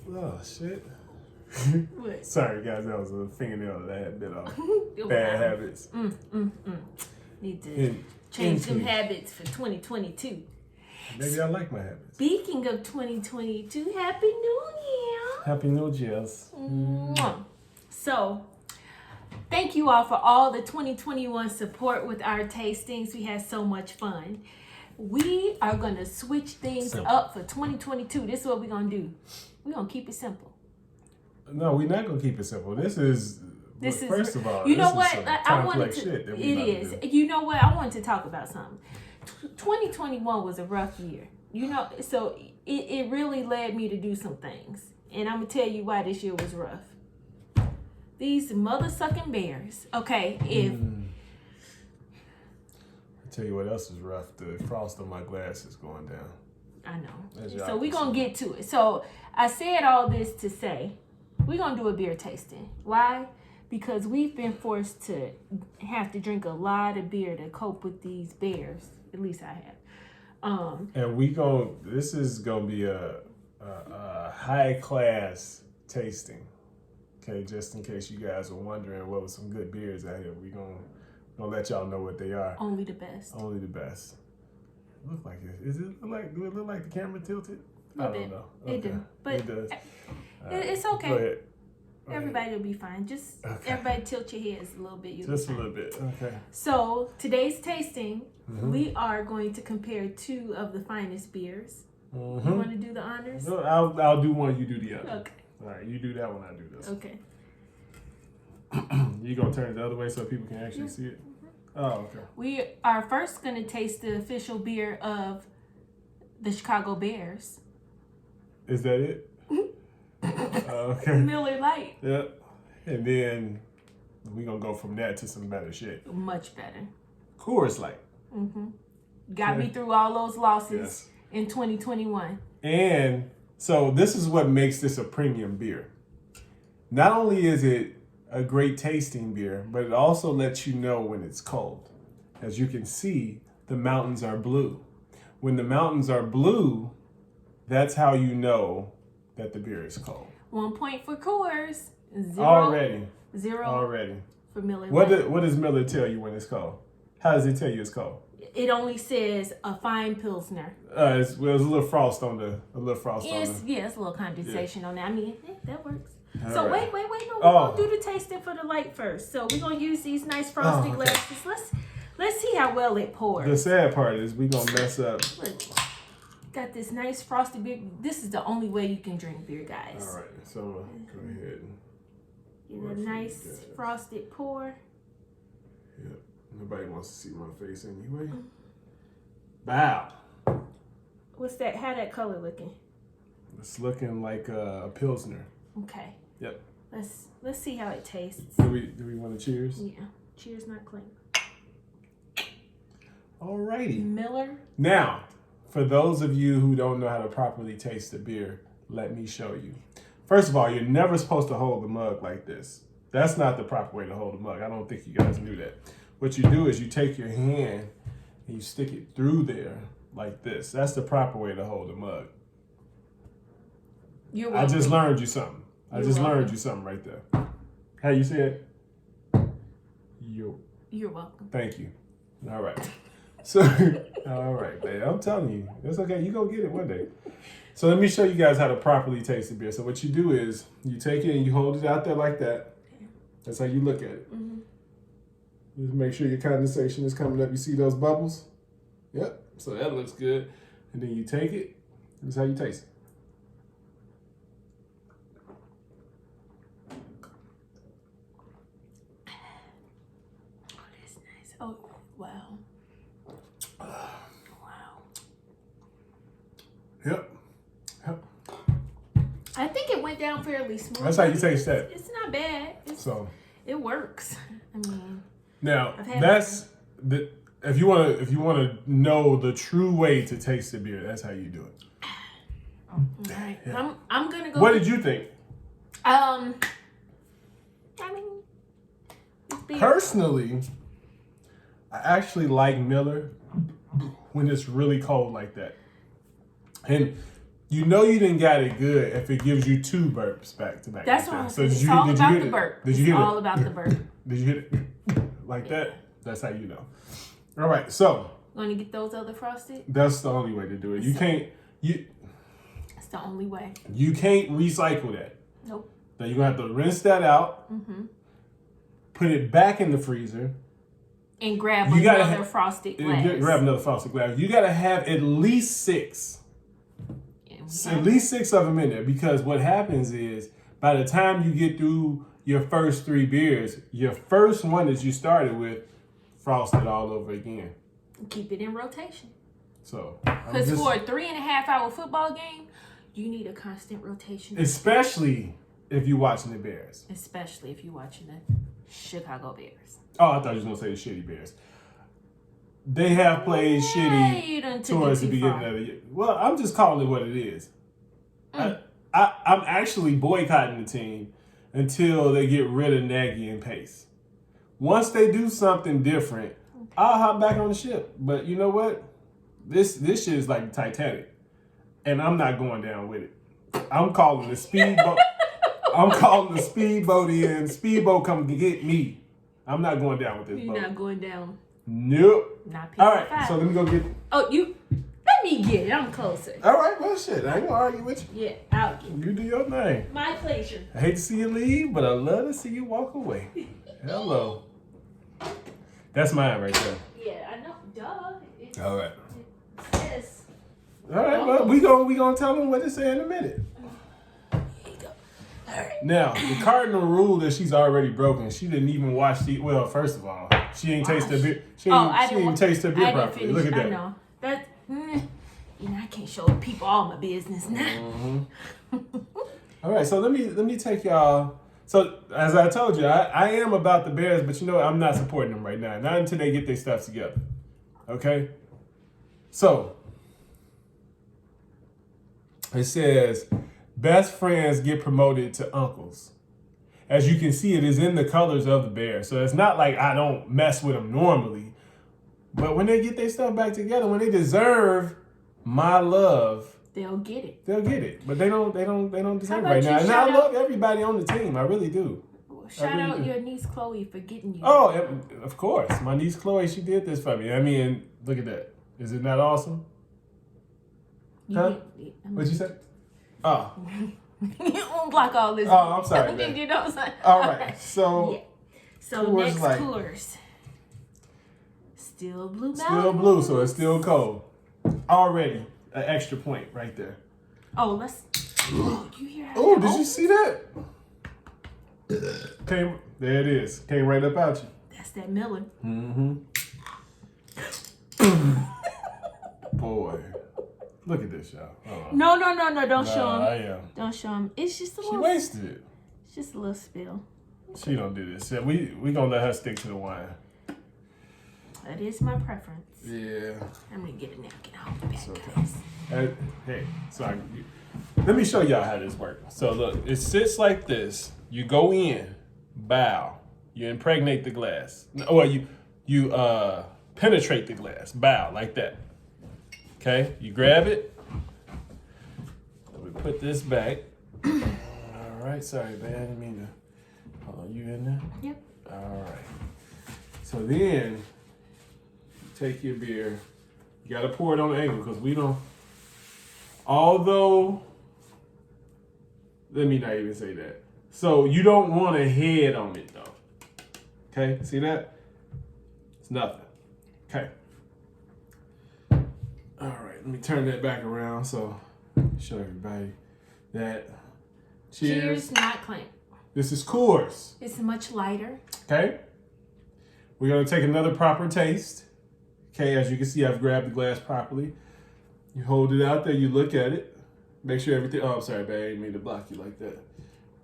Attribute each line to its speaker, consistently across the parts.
Speaker 1: Oh, shit.
Speaker 2: What?
Speaker 1: Sorry, guys. That was a fingernail that I had bit off. Bad habits.
Speaker 2: Need to change some habits for 2022.
Speaker 1: Maybe I like my habits.
Speaker 2: Speaking of 2022, Happy New Year.
Speaker 1: Happy New Year's.
Speaker 2: So, thank you all for all the 2021 support with our tastings. We had so much fun. We are going to switch things up for 2022. This is what we're going to do. We're going to keep it simple.
Speaker 1: No, we're not going to keep it simple. This is first of all,
Speaker 2: you know
Speaker 1: this
Speaker 2: what?
Speaker 1: Is some
Speaker 2: I wanted
Speaker 1: complex
Speaker 2: to,
Speaker 1: shit that we
Speaker 2: it is.
Speaker 1: do.
Speaker 2: You know what? I wanted to talk about something. 2021 was a rough year. You know, so it really led me to do some things. And I'm going to tell you why this year was rough. These mother-sucking bears. Okay, if...
Speaker 1: I'll tell you what else is rough. The frost on my glass is going down.
Speaker 2: I know. So we're going to get to it. So I said all this to say, we're going to do a beer tasting. Why? Because we've been forced to have to drink a lot of beer to cope with these bears. At least I have.
Speaker 1: And this is going to be a high-class tasting. Okay, just in case you guys are wondering what was some good beers out here, we're gonna let y'all know what they are.
Speaker 2: Only the best.
Speaker 1: Only the best. Look like it. Do it look like the camera tilted? I don't know.
Speaker 2: It do. But
Speaker 1: it does.
Speaker 2: It's okay.
Speaker 1: Go ahead.
Speaker 2: Everybody will be fine. Just everybody tilt your heads a little bit.
Speaker 1: Just a little bit. Okay.
Speaker 2: So today's tasting, we are going to compare two of the finest beers. You want to do the honors?
Speaker 1: No, I'll do one. You do the other.
Speaker 2: Okay.
Speaker 1: All right. You do that one. I do this.
Speaker 2: Okay.
Speaker 1: You gonna turn it the other way so people can actually see it? Oh, okay.
Speaker 2: We are first going to taste the official beer of the Chicago Bears.
Speaker 1: Is that it? Okay.
Speaker 2: Miller Lite.
Speaker 1: Yep. And then we're going to go from that to some better shit.
Speaker 2: Much better.
Speaker 1: Coors Light.
Speaker 2: Got me through all those losses in 2021.
Speaker 1: And so this is what makes this a premium beer. Not only is it a great tasting beer, but it also lets you know when it's cold. As you can see, the mountains are blue. When the mountains are blue, that's how you know that the beer is cold. 1 point
Speaker 2: for Coors. Zero
Speaker 1: Already.
Speaker 2: For Miller.
Speaker 1: What does Miller tell you when it's cold? How does it tell you it's cold?
Speaker 2: It only says a fine Pilsner.
Speaker 1: There's a little frost on the.
Speaker 2: It's a little condensation on that. I mean, that works.
Speaker 1: All
Speaker 2: so
Speaker 1: right.
Speaker 2: wait. No, we're gonna do the tasting for the light first. So we're gonna use these nice frosted glasses. Let's see how well it pours.
Speaker 1: The sad part is we're gonna mess up.
Speaker 2: Look, got this nice frosted beer. This is the only way you can drink beer, guys.
Speaker 1: All right, so go ahead.
Speaker 2: Get a nice frosted pour.
Speaker 1: Yep. Nobody wants to see my face anyway. Bow.
Speaker 2: What's that? How that color looking?
Speaker 1: It's looking like a Pilsner.
Speaker 2: Okay.
Speaker 1: Yep.
Speaker 2: Let's see how it tastes.
Speaker 1: Do we want to cheers?
Speaker 2: Yeah. Cheers, not clink.
Speaker 1: Alrighty.
Speaker 2: Miller.
Speaker 1: Now, for those of you who don't know how to properly taste the beer, let me show you. First of all, you're never supposed to hold the mug like this. That's not the proper way to hold a mug. I don't think you guys knew that. What you do is you take your hand and you stick it through there like this. That's the proper way to hold a mug.
Speaker 2: You're welcome.
Speaker 1: I just learned you something. Learned you something right there. How you say it?
Speaker 2: You're welcome.
Speaker 1: Thank you. All right. So, all right, man. I'm telling you, it's okay. You're going to get it one day. So let me show you guys how to properly taste the beer. So what you do is you take it and you hold it out there like that. That's how you look at it. Just make sure your condensation is coming up. You see those bubbles? Yep. So that looks good. And then you take it. This is how you taste it.
Speaker 2: Oh, that's nice. Oh, wow.
Speaker 1: Yep.
Speaker 2: I think it went down fairly smooth.
Speaker 1: That's how you taste that.
Speaker 2: It's not bad. It works. I mean,
Speaker 1: now that's the if you want to know the true way to taste the beer, that's how you do it.
Speaker 2: All right. Yeah. I'm gonna go.
Speaker 1: What did you think?
Speaker 2: I mean,
Speaker 1: personally, I actually like Miller when it's really cold like that. And You know you didn't got it good if it gives you 2 burps back to back.
Speaker 2: That's what I'm saying. It's all about the burp.
Speaker 1: Did you hit it?
Speaker 2: It's all about the burp.
Speaker 1: Did you hit it like that? That's how you know. All right, so.
Speaker 2: Want to get those other frosted?
Speaker 1: That's the only way to do it.
Speaker 2: It's the only way.
Speaker 1: You can't recycle that.
Speaker 2: Nope.
Speaker 1: Now you're going to have to rinse that out. Mm-hmm. Put it back in the freezer.
Speaker 2: And grab another frosted glass.
Speaker 1: Grab another frosted glass. You got to have at least 6. At least 6 of them in there, because what happens is by the time you get through your first 3 beers, your first one that you started with, frosted all over again.
Speaker 2: Keep it in rotation.
Speaker 1: So,
Speaker 2: because for a 3.5-hour football game, you need a constant rotation.
Speaker 1: Especially if you're watching the Bears.
Speaker 2: Especially if you're watching the Chicago Bears.
Speaker 1: Oh, I thought you was gonna say the shitty Bears. They have played shitty towards the beginning of the year. Well, I'm just calling it what it is. I'm actually boycotting the team until they get rid of Nagy and Pace. Once they do something different, I'll hop back on the ship. But you know what? This shit is like Titanic, and I'm not going down with it. I'm calling the speedboat. I'm calling the speedboat in. Speedboat come get me. I'm not going down with this boat.
Speaker 2: You're not going down.
Speaker 1: Nope.
Speaker 2: Not
Speaker 1: all right, so let me go get.
Speaker 2: Oh, let me get it. I'm closer.
Speaker 1: All right, well, shit. I ain't gonna argue with you.
Speaker 2: Yeah, I'll get it.
Speaker 1: You do your thing.
Speaker 2: My pleasure.
Speaker 1: I hate to see you leave, but I love to see you walk away. Hello. That's mine right there.
Speaker 2: Yeah, I know. Duh.
Speaker 1: All right.
Speaker 2: Yes.
Speaker 1: All right. Well, we gonna tell them what to say in a minute.
Speaker 2: Here you go. All right.
Speaker 1: Now, the cardinal rule that she's already broken. She didn't even watch the. Well, first of all, she ain't taste the beer. She didn't taste the beer properly. Look at that.
Speaker 2: I know that. I can't show people all my business now.
Speaker 1: Mm-hmm. All right. So let me take y'all. So as I told you, I am about the Bears, but you know what? I'm not supporting them right now. Not until they get their stuff together. Okay? So it says best friends get promoted to uncles. As you can see, it is in the colors of the Bears. So it's not like I don't mess with them normally. But when they get their stuff back together, when they deserve my love,
Speaker 2: they'll get it.
Speaker 1: They'll get it, but they don't deserve it right now. And I love everybody on the team. I really do.
Speaker 2: Shout out your niece Chloe for getting you.
Speaker 1: Oh, of course, my niece Chloe. She did this for me. I mean, look at that. Is it not awesome? Huh? What'd you say? Oh.
Speaker 2: Unblock all this.
Speaker 1: Oh, I'm sorry, man.
Speaker 2: You know what I'm saying?
Speaker 1: All right, so
Speaker 2: yeah. So
Speaker 1: Coors
Speaker 2: next
Speaker 1: Light.
Speaker 2: Coors. Still blue.
Speaker 1: Still blue, so it's still cold. Already. An extra point right there.
Speaker 2: Oh, let's. Oh, you hear that?
Speaker 1: Oh, did you see that? Came there. It is. Came right up out you.
Speaker 2: That's that Miller.
Speaker 1: Mm-hmm. Boy, look at this, y'all.
Speaker 2: No! Don't show him.
Speaker 1: I am.
Speaker 2: Don't show him. It's just a little.
Speaker 1: She wasted it.
Speaker 2: It's just a little spill.
Speaker 1: She don't do this. Yeah, we gonna let her stick to the wine.
Speaker 2: That is my preference.
Speaker 1: Yeah.
Speaker 2: I'm gonna get a napkin out the back,
Speaker 1: okay.
Speaker 2: guys.
Speaker 1: Hey, sorry. Let me show y'all how this works. So look, it sits like this. You go in, bow. You impregnate the glass. Or you penetrate the glass. Bow like that. Okay. You grab it. We put this back. All right. Sorry, man. I didn't mean to. Hold on. You in there?
Speaker 2: Yep.
Speaker 1: All right. So then. Take your beer. You gotta pour it on the angle because we don't. Although, let me not even say that. So you don't want a head on it though. Okay, see that? It's nothing. Okay. All right, let me turn that back around so show everybody that. Cheers,
Speaker 2: not clank.
Speaker 1: This is Coors.
Speaker 2: It's much lighter.
Speaker 1: Okay. We're gonna take another proper taste. Okay, as you can see, I've grabbed the glass properly. You hold it out there, you look at it. Make sure everything, oh, I'm sorry, babe, I didn't mean to block you like that.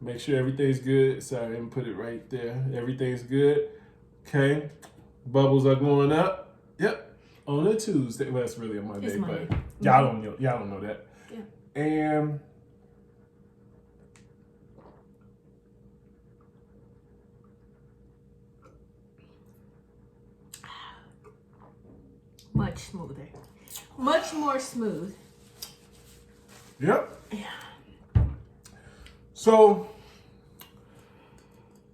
Speaker 1: Make sure everything's good. Sorry, and put it right there. Everything's good. Okay, bubbles are going up. Yep, on a Tuesday. Well, it's really a Monday,
Speaker 2: it's Monday.
Speaker 1: But y'all don't know that.
Speaker 2: Yeah.
Speaker 1: And
Speaker 2: much smoother. Much more smooth.
Speaker 1: Yep.
Speaker 2: Yeah.
Speaker 1: So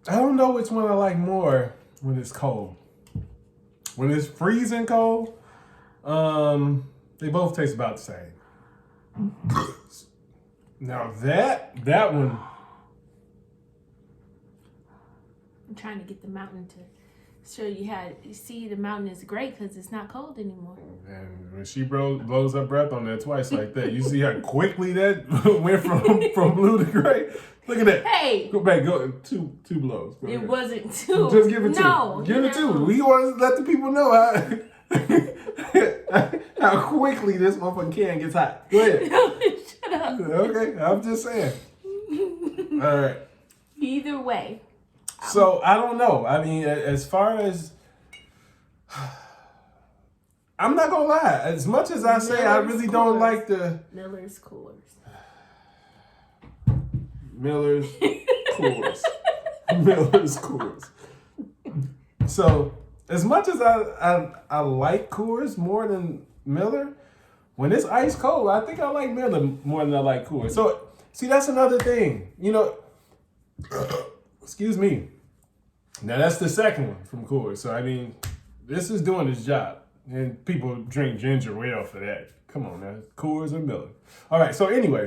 Speaker 1: I don't know which one I like more when it's cold. When it's freezing cold, they both taste about the same. Now that one,
Speaker 2: I'm trying to get the mountain to show you how. You see, the mountain is great because it's not cold anymore.
Speaker 1: and when she blows her breath on that twice like that, you see how quickly that went from blue to gray. Look at that.
Speaker 2: Hey,
Speaker 1: Go back. Go two blows. Go
Speaker 2: it
Speaker 1: ahead.
Speaker 2: wasn't two.
Speaker 1: Just give it two.
Speaker 2: No,
Speaker 1: Give it two. We want to let the people know how quickly this motherfucking can gets hot. Go ahead.
Speaker 2: Shut up.
Speaker 1: Okay, I'm just saying. All right.
Speaker 2: Either way.
Speaker 1: So I don't know. I mean, as far as I'm not gonna lie. As much as I say I really don't like the
Speaker 2: Miller's Coors.
Speaker 1: Miller's Coors. Miller's Coors. So as much as I like Coors more than Miller, when it's ice cold, I think I like Miller more than I like Coors. So see, that's another thing. You know, excuse me. Now that's the second one from Coors. So I mean, this is doing its job. And people drink ginger ale for that. Come on now. Coors and Miller. All right, so anyway,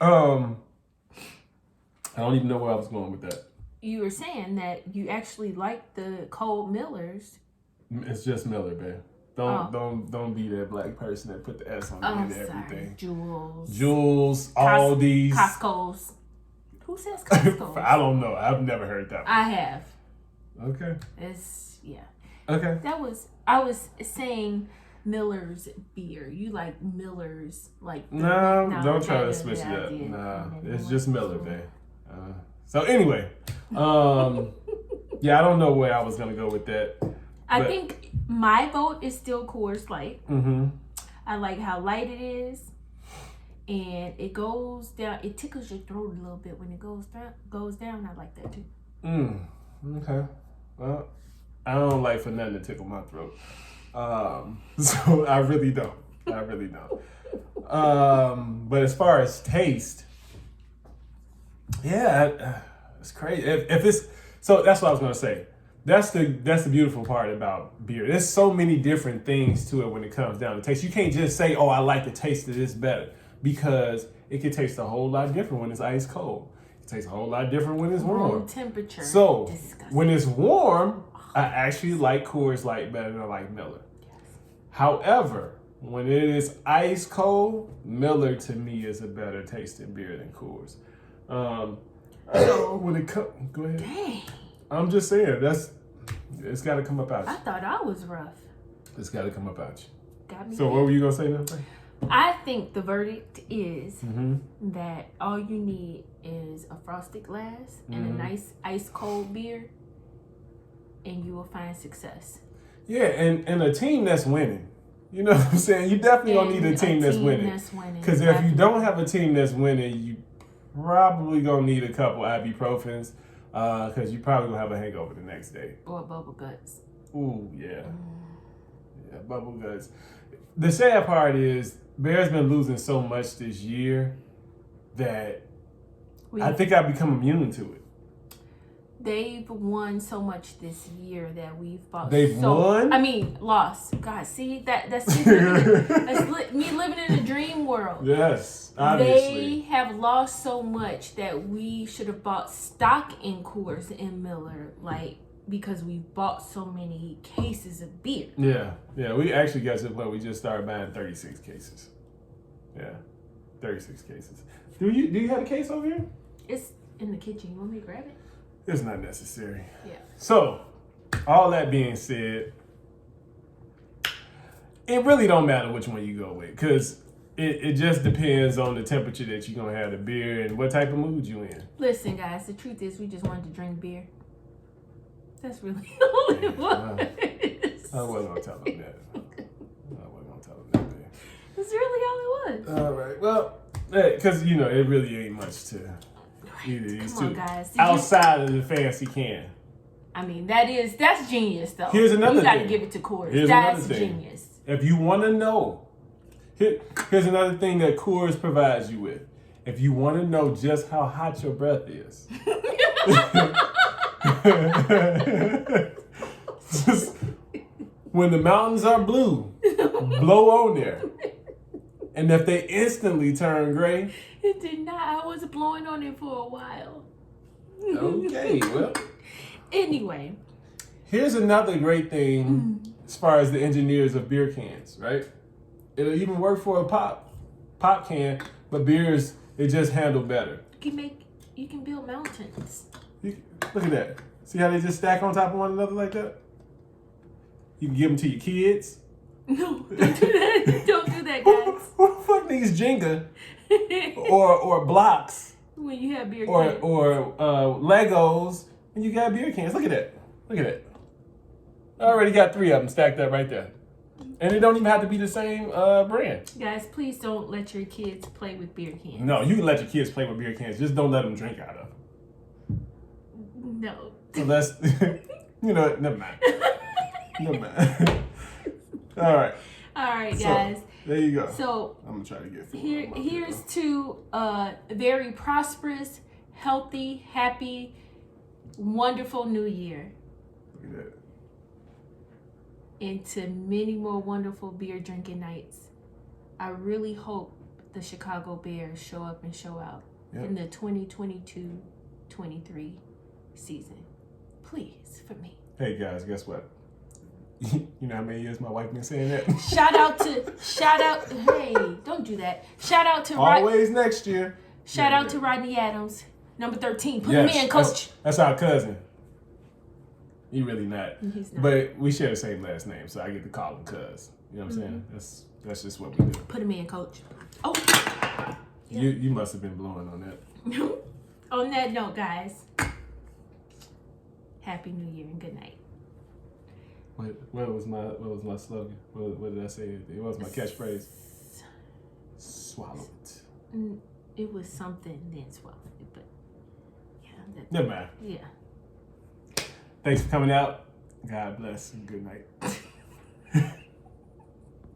Speaker 1: I don't even know where I was going with that.
Speaker 2: You were saying that you actually like the cold Millers.
Speaker 1: It's just Miller, babe. Don't be that black person that put the S on the end of everything. Jules, Aldi's,
Speaker 2: Costco's. Who says Costco's?
Speaker 1: I don't know. I've never heard that one.
Speaker 2: I have.
Speaker 1: Okay.
Speaker 2: Yeah.
Speaker 1: Okay.
Speaker 2: I was saying Miller's beer. You like Miller's like
Speaker 1: No, don't try to switch it up. Nah, it's just Miller, babe. So anyway, yeah, I don't know where I was gonna go with that.
Speaker 2: I think my vote is still Coors Light.
Speaker 1: Mm-hmm.
Speaker 2: I like how light it is, and it goes down. It tickles your throat a little bit when it goes down. I like that too.
Speaker 1: Okay. Well, I don't like for nothing to tickle my throat. So I really don't. But as far as taste, yeah, it's crazy. If it's so, that's what I was gonna say. That's the beautiful part about beer. There's so many different things to it when it comes down to taste. You can't just say, "Oh, I like the taste of this better," because it can taste a whole lot different when it's ice cold. It tastes a whole lot different when it's warm.
Speaker 2: Room temperature.
Speaker 1: So
Speaker 2: disgusting.
Speaker 1: when it's warm, I actually like Coors Light better than I like Miller.
Speaker 2: Yes.
Speaker 1: However, when it is ice cold, Miller to me is a better tasting beer than Coors. So when it comes, go ahead.
Speaker 2: Dang.
Speaker 1: I'm just saying it's got to come up out you.
Speaker 2: I thought I was rough.
Speaker 1: It's got to come up out you.
Speaker 2: Got me.
Speaker 1: So what were you gonna say now?
Speaker 2: I think the verdict is that all you need is a frosted glass and a nice ice cold beer, and you will find success.
Speaker 1: Yeah, and a team that's winning. You know what I'm saying? You definitely gonna need a team that's winning. Because if you don't have a team that's winning, you probably gonna need a couple ibuprofens. Because you probably gonna have a hangover the next day.
Speaker 2: Or bubble guts.
Speaker 1: Ooh, yeah. Yeah, bubble guts. The sad part is Bear's been losing so much this year that I think I've become immune to it.
Speaker 2: They've won so much this year that we've bought.
Speaker 1: Won?
Speaker 2: I mean, lost. God, see that's me living in a dream world.
Speaker 1: Yes, obviously.
Speaker 2: They have lost so much that we should have bought stock in Coors and Miller, because we bought so many cases of beer.
Speaker 1: Yeah. We actually got to the point we just started buying 36 cases. Yeah, 36 cases. Do you have a case over here?
Speaker 2: It's in the kitchen. You want me to grab it?
Speaker 1: It's not necessary.
Speaker 2: Yeah.
Speaker 1: So, all that being said, it really don't matter which one you go with, because it just depends on the temperature that you're going to have the beer and what type of mood you in.
Speaker 2: Listen, guys, the truth is we just wanted to drink beer. That's really all it was.
Speaker 1: I wasn't going to tell them that.
Speaker 2: That's really all it was.
Speaker 1: All right. Well, because, it really ain't much to either these two.
Speaker 2: Guys.
Speaker 1: Outside of the fancy can.
Speaker 2: I mean, that's genius, though.
Speaker 1: Here's another thing.
Speaker 2: You got to give it to Coors. That's genius.
Speaker 1: If you want to know Here's another thing that Coors provides you with. If you want to know just how hot your breath is, just when the mountains are blue, blow on there. And if they instantly turn gray,
Speaker 2: it did not. I was blowing on it for a while.
Speaker 1: Okay, well.
Speaker 2: Anyway.
Speaker 1: Here's another great thing as far as the engineers of beer cans, right? It'll even work for a pop can, but beers, they just handle better.
Speaker 2: You can build mountains.
Speaker 1: Look at that. See how they just stack on top of one another like that? You can give them to your kids.
Speaker 2: No, don't do that. Don't do that, guys.
Speaker 1: Who the fuck needs Jenga or blocks?
Speaker 2: When you have beer cans.
Speaker 1: Or Legos when you got beer cans. Look at that. Look at that. I already got 3 of them stacked up right there. And it don't even have to be the same brand.
Speaker 2: Guys, please don't let your kids play with beer cans.
Speaker 1: No, you can let your kids play with beer cans. Just don't let them drink out of them.
Speaker 2: No.
Speaker 1: So that's, never mind. Never mind. All right.
Speaker 2: All right, guys.
Speaker 1: So, there you go.
Speaker 2: So
Speaker 1: I'm going to try to get food.
Speaker 2: Here's to a very prosperous, healthy, happy, wonderful new year.
Speaker 1: Look at that.
Speaker 2: Into many more wonderful beer drinking nights. I really hope the Chicago Bears show up and show out in the 2022-23 season. Please, for me.
Speaker 1: Hey guys, guess what? You know how many years my wife been saying that?
Speaker 2: Shout out, hey, don't do that. Shout out to
Speaker 1: always next year.
Speaker 2: Shout out to Rodney Adams, number 13. Put him in, coach.
Speaker 1: That's our cousin. He really not.
Speaker 2: He's not.
Speaker 1: But we share the same last name, so I get to call him cuz. You know what I'm saying? That's just what we do.
Speaker 2: Put him in, coach. Oh.
Speaker 1: You must have been blowing on that.
Speaker 2: On that note, guys, Happy New Year and good night.
Speaker 1: What was my slogan? What did I say? It was my catchphrase. Swallow it.
Speaker 2: It was something, then swallow it, but yeah.
Speaker 1: Never mind.
Speaker 2: Yeah.
Speaker 1: Thanks for coming out. God bless and good night.